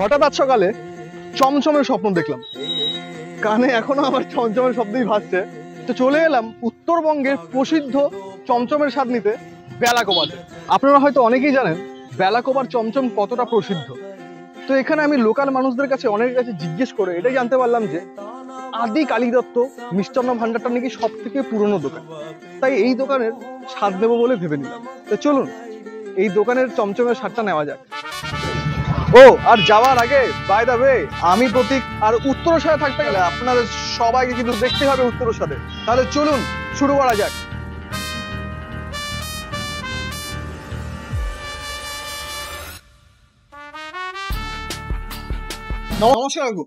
হঠাৎ আজ সকালে চমচমের স্বপ্ন দেখলাম, কানে এখনো আমার চমচমের শব্দই ভাসছে। তো চলে এলাম উত্তরবঙ্গের প্রসিদ্ধ চমচমের স্বাদ নিতে বেলাকোবাতে। আপনারা হয়তো অনেকেই জানেন বেলাকোবার চমচম কতটা প্রসিদ্ধ। তো এখানে আমি লোকাল মানুষদের কাছে অনেকের কাছে জিজ্ঞেস করে এটাই জানতে পারলাম যে আদি কালী দত্ত মিষ্টান্ন ভান্ডারটা নাকি সব থেকে পুরনো দোকান। তাই এই দোকানের স্বাদ নেবো বলে ভেবে নিলাম। তো চলুন এই দোকানের চমচমের স্বাদটা নেওয়া যাক। ও আর যাওয়ার আগে বাই দা ওয়ে, আমি প্রতীক, আর উত্তরের সাথে থাকতে গেলে আপনাদের সবাইকে কিন্তু দেখতে হবে উত্তরের সাথে। তাহলে চলুন শুরু করা যাক। নমস্কার কাকু।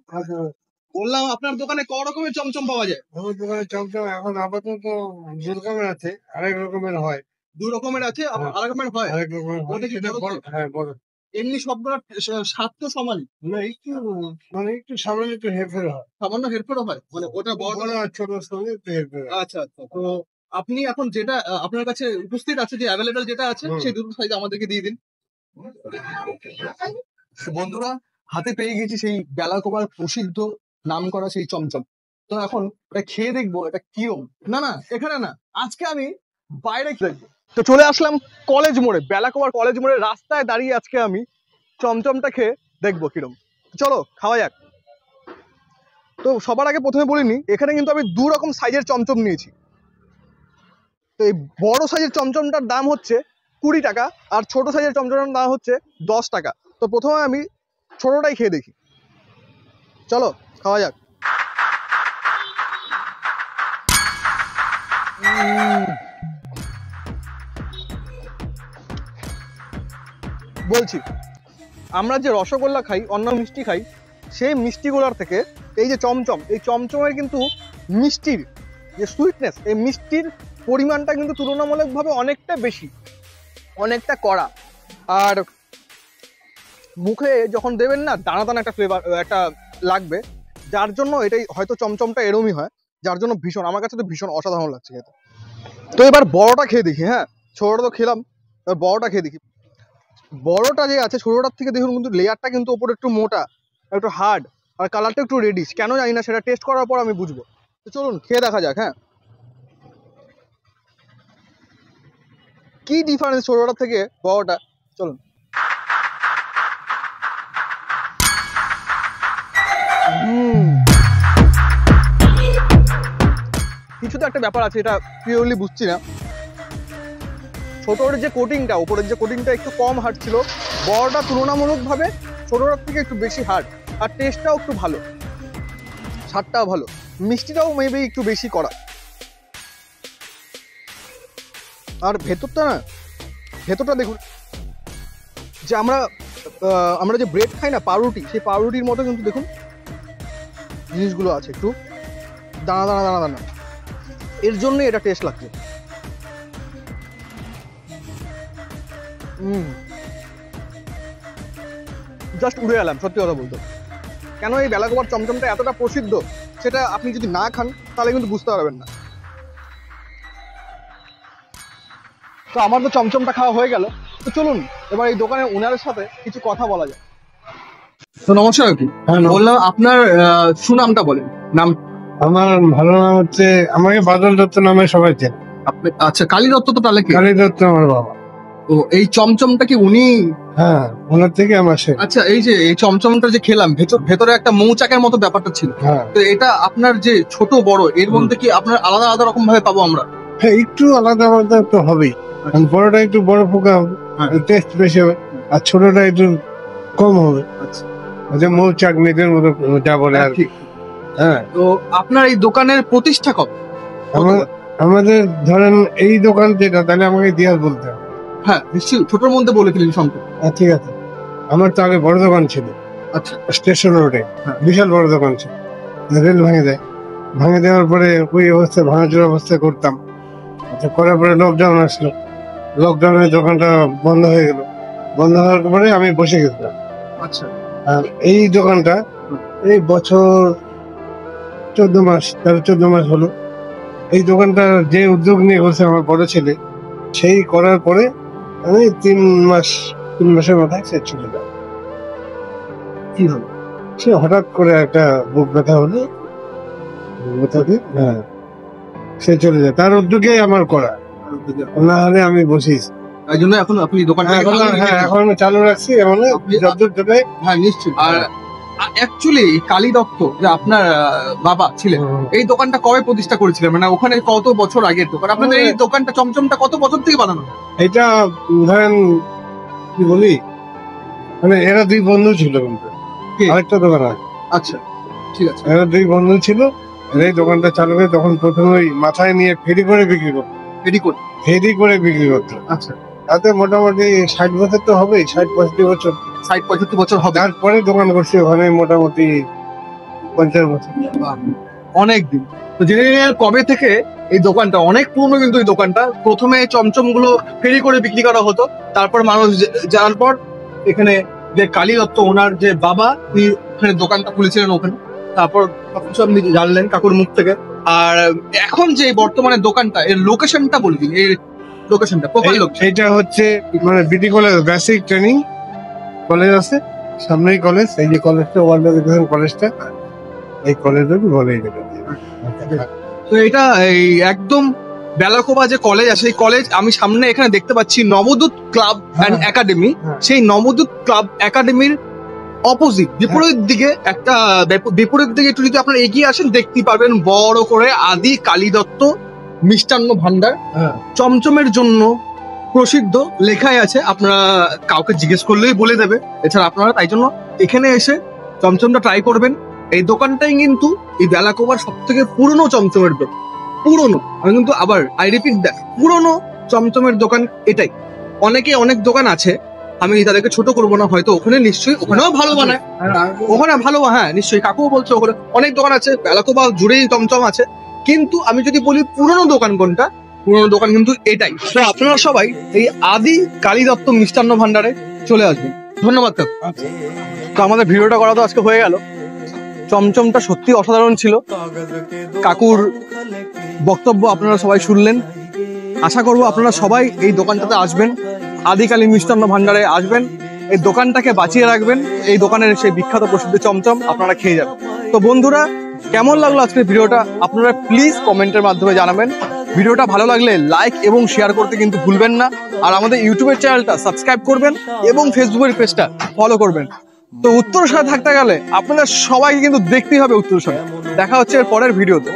বললাম আপনার দোকানে ক রকমের চমচম পাওয়া যায়? আমার দোকানে চমচম এখন আপাতত দু রকমের আছে, আরেক রকমের হয়। দু রকমের আছে, আরেক রকমের হয়। আরেক রকমের হয়। সেটা বড়? হ্যাঁ বড়। এমনি সবগুলোর স্বাদ তো সমানই? না, একটু মানে একটু সামান্য একটু হেরফের হয়। সামান্য হেরফেরও হয়, মানে ওটা বড় আর ছোটর সঙ্গে একটু হেরফের হয়। আচ্ছা আচ্ছা। তো আপনি এখন যেটা আপনার কাছে উপস্থিত আছে, যে অ্যাভেলেবেল যেটা আছে, সেই দুটো সাইজ আমাদেরকে দিয়ে দিন। বন্ধুরা, হাতে পেয়ে গেছি সেই বেলাকোবার প্রসিদ্ধ নাম করা সেই চমচম। তো এখন এটা খেয়ে দেখবো এটা কিরম। না না, এখানে না, আজকে আমি বাইরে দেখবো। তো চলে আসলাম কলেজ মোড়ে, বেলাকোবার কলেজ মোড়ে রাস্তায় দাঁড়িয়ে আজকে আমি চমচমটা খেয়ে দেখবো কিরম। চলো খাওয়া যাক। তো সবার আগে প্রথমে বলিনি, এখানে কিন্তু আমি দু রকম সাইজের চমচম নিয়েছি। তো এই বড় সাইজের চমচমটার দাম হচ্ছে 20 টাকা, আর ছোট সাইজের চমচমটার দাম হচ্ছে 10 টাকা। তো প্রথমে আমি ছোটটাই খেয়ে দেখি। চলো খাওয়া যাক। বলছি, আমরা যে রসগোল্লা খাই, অন্য মিষ্টি খাই, সেই মিষ্টিগুলোর থেকে এই যে চমচম, এই চমচমের কিন্তু মিষ্টির যে সুইটনেস, এই মিষ্টির পরিমাণটা কিন্তু তুলনামূলকভাবে অনেকটা বেশি, অনেকটা কড়া। আর মুখে যখন দেবেন না, দানা দানা একটা ফ্লেভার একটা লাগবে, যার জন্য এটাই হয়তো চমচমটা এরমই হয়, যার জন্য ভীষণ আমার কাছে তো ভীষণ অসাধারণ লাগছে খেতে। তো এবার বড়টা খেয়ে দেখি। হ্যাঁ, ছোটটা তো খেলাম, এবার বড়টা খেয়ে দেখি। বড়টা যে আছে ছোটটার থেকে দেখুন কিন্তু লেয়ারটা কিন্তু ওপরে একটু মোটা, একটু হার্ড, আর কালারটা একটু রেডিশ, কেন জানি না, সেটা টেস্ট করার পর আমি বুঝবো। তো চলুন খেয়ে দেখা যাক। হ্যাঁ, কি ডিফারেন্স ছোটটার থেকে বড়টা, চলুন। কিছু তো একটা ব্যাপার আছে, এটা পিওরলি বুঝছি না। ছোটোর যে কোটিংটা, উপরের যে কোটিংটা একটু কম হার্ড ছিল, বড়টা তুলনামূলকভাবে ছোটোটার থেকে একটু বেশি হার্ড, আর টেস্টটাও একটু ভালো, স্বাদটাও ভালো, মিষ্টিটাও মেবি একটু বেশি করা। আর ভেতরটা না, ভেতরটা দেখুন, যে আমরা যে ব্রেড খাই না, পাউরুটি, সেই পাউরুটির মতো কিন্তু দেখুন জিনিসগুলো আছে, একটু দানা দানা দানা দানা, এর জন্যই এটা টেস্ট লাগছে। জাস্ট উড়ে এলাম সত্যি কথা বলতে। কেন এই বেলাকোবার চমচমটা এতটা প্রসিদ্ধ, সেটা আপনি যদি না খান তাহলে কিন্তু বুঝতে পারবেন না। তো আমার তো চমচমটা খাওয়া হয়ে গেল। তো চলুন এবার এই দোকানের ওনারের সাথে কিছু কথা বলা যায়। তো নমস্কার কাকু। বললাম আপনার সুনামটা বলেন। নাম? আমার ভালো নাম হচ্ছে, আমাকে বাদল দত্ত নামে সবাই চেনে। আচ্ছা, কালী দত্ত তো তাহলে কি? কালী দত্ত আমার বাবা। ও, এই চমচমটা কি উনি? হ্যাঁ, ওনার থেকে আমার সে। আচ্ছা, এই যে এই চমচমটা যে খেলাম, ভেতরে একটা মৌচাকের মতো ব্যাপারটা ছিল। হ্যাঁ, তো এটা আপনার যে ছোট বড়, এর মধ্যে কি আপনার আলাদা আলাদা রকম ভাবে পাবো আমরা? হ্যাঁ, একটু আলাদা আলাদা তো হবেই। বড়টা একটু বড় পোকা হবে, টেস্ট বেশি হবে, আর ছোটটা একটু কম হবে। আচ্ছা, মৌচাক মেয়েদের মতো যা বলে আর কি। হ্যাঁ। তো আপনার এই দোকানের প্রতিষ্ঠা কবে? আমাদের ধরেন এই দোকান যেটা, তাহলে আমাকে ইতিহাস বলতে হবে। হ্যাঁ নিশ্চয়ই, ছোটর মধ্যে বলে দিলেন সম্পর্ক। ঠিক আছে। আমার তো আগে বড় দোকান ছিল। আচ্ছা, স্টেশন রোডে বিশাল বড় দোকান ছিল, রেল ভেঙে দেয়, ভেঙে দেওয়ার পরে ওই অবস্থায় ভাঙাচোর অবস্থায় করতাম। আচ্ছা, করার পরে লকডাউন আসলো, লকডাউনে দোকানটা বন্ধ হয়ে গেল। বন্ধ হওয়ার পরে আমি বসে গেছিলাম। আচ্ছা, আর এই দোকানটা এই বছর 14 মাস হলো। এই দোকানটা যে উদ্যোগ নিয়ে করছে আমার বড় ছেলে, সেই করার পরে আমি 3 মাস 3 মাসের মাথায় সে চলে যায়। কি হলো? সে হঠাৎ করে একটা বুক ব্যথা হলো, ব্যথাতে হ্যাঁ সে চলে যায়। তার উদ্যোগেই আমার করা, না হলে আমি বসিয়েছি। তাই জন্য এখন আপনি দোকানটা এখন চালু রাখছি, এমন যতদূর দেবে। হ্যাঁ নিশ্চয়ই। আর অ্যাকচুয়ালি কালী দত্ত যে আপনার বাবা ছিলেন, এই দোকানটা কবে প্রতিষ্ঠা করেছিলেন? মানে ওখানে কত বছর আগের দোকান? আপনাদের এই দোকানটা চমচমটা কত বছর থেকে বানানো? এটা ধরেন কি বলি, মানে এরা 2 বন্ধু ছিল, কিন্তু আরেকটা দোকান আছে। আচ্ছা ঠিক আছে। এরা 2 বন্ধু ছিল, এই দোকানটা চালু করে তখন প্রথমে ওই মাথায় নিয়ে ফেরি করে বিক্রি করতো। ফেরি করে বিক্রি করতো। আচ্ছা, তাতে মোটামুটি 60 বছর তো হবেই, 60-65 বছর। 60-65 বছর হবে। তারপরে দোকান করছি ওখানে মোটামুটি 50 বছর। অনেক দিন। তো জেনে নিন কবে থেকে এই দোকানটা, অনেক পুরনো কিন্তু এই দোকানটা। প্রথমে চমচম গুলো ফেরি করে বিক্রি করা হতো, তারপর মানুষ জানার পর এখানে যে কালী দত্ত ওনার যে বাবা, উনি ওখানে দোকানটা খুলেছিলেন ওখানে। তারপর সবকিছু আপনি জানলেন কাকুর মুখ থেকে। আর এখন যে বর্তমানে দোকানটা, এর লোকেশনটা বলে দিন, এর লোকেশনটা প্রপার লোকেশন। এটা হচ্ছে মানে BD college basic training college আছে, সামনেই কলেজ। এই যে কলেজটা, ওয়ার্ল্ড এডুকেশন কলেজটা, এই কলেজের বলে এটা। তো এটা এই একদম বেলাকোবা যে কলেজ আছে, এই কলেজ আমি সামনে এখানে দেখতে পাচ্ছি নবদূত ক্লাব অ্যান্ড একাডেমি। সেই নবদূত ক্লাব একাডেমির অপোজিট বিপরীত দিকে একটা, বিপরীত দিকে একটু যদি আপনারা এগিয়ে আসেন দেখতে পাবেন বড় করে আদি কালী দত্ত মিষ্টান্ন ভান্ডার, চমচমের জন্য প্রসিদ্ধ লেখাই আছে। আপনারা কাউকে জিজ্ঞেস করলেই বলে দেবে। এছাড়া আপনারা তাই জন্য এখানে এসে চমচমটা ট্রাই করবেন। এই দোকানটাই কিন্তু এই বেলাকোবার সব থেকে পুরনো চমচমের দোকান। পুরনো, আমি কিন্তু আবার আই রিপিট দ্যাট, পুরনো চমচমের দোকান এটাই। অনেকে অনেক দোকান আছে, আমি তাদেরকে ছোট করবো না, হয়তো ওখানে নিশ্চয়ই ওখানেও ভালো বানায়, ওখানে ভালো, হ্যাঁ নিশ্চয়ই কাকুও বলছে ওখানে অনেক দোকান আছে, বেলাকোবা জুড়েই চমচম আছে। কিন্তু আমি যদি বলি পুরনো দোকান কোনটা, পুরনো দোকান কিন্তু এটাই। তো আপনারা সবাই এই আদি কালী দত্ত মিষ্টান্ন ভান্ডারে চলে আসবেন। ধন্যবাদ কাকু। তো আমাদের ভিডিওটা করা তো আজকে হয়ে গেল। চমচমটা সত্যি অসাধারণ ছিল। কাকুর বক্তব্য আপনারা সবাই শুনলেন। আশা করবো আপনারা সবাই এই দোকানটাতে আসবেন, আদিকালী মিষ্টান্ন ভান্ডারে আসবেন, এই দোকানটাকে বাঁচিয়ে রাখবেন। এই দোকানের সেই বিখ্যাত প্রসিদ্ধ চমচম আপনারা খেয়ে যাবেন। তো বন্ধুরা, কেমন লাগলো আজকের ভিডিওটা আপনারা প্লিজ কমেন্টের মাধ্যমে জানাবেন। ভিডিওটা ভালো লাগলে লাইক এবং শেয়ার করতে কিন্তু ভুলবেন না। আর আমাদের ইউটিউবের চ্যানেলটা সাবস্ক্রাইব করবেন এবং ফেসবুকের পেজটা ফলো করবেন। তো উত্তরের সাথে থাকতে গেলে আপনাদের সবাইকে কিন্তু দেখতেই হবে উত্তরের সাথে। দেখা হচ্ছে এর পরের ভিডিওতে।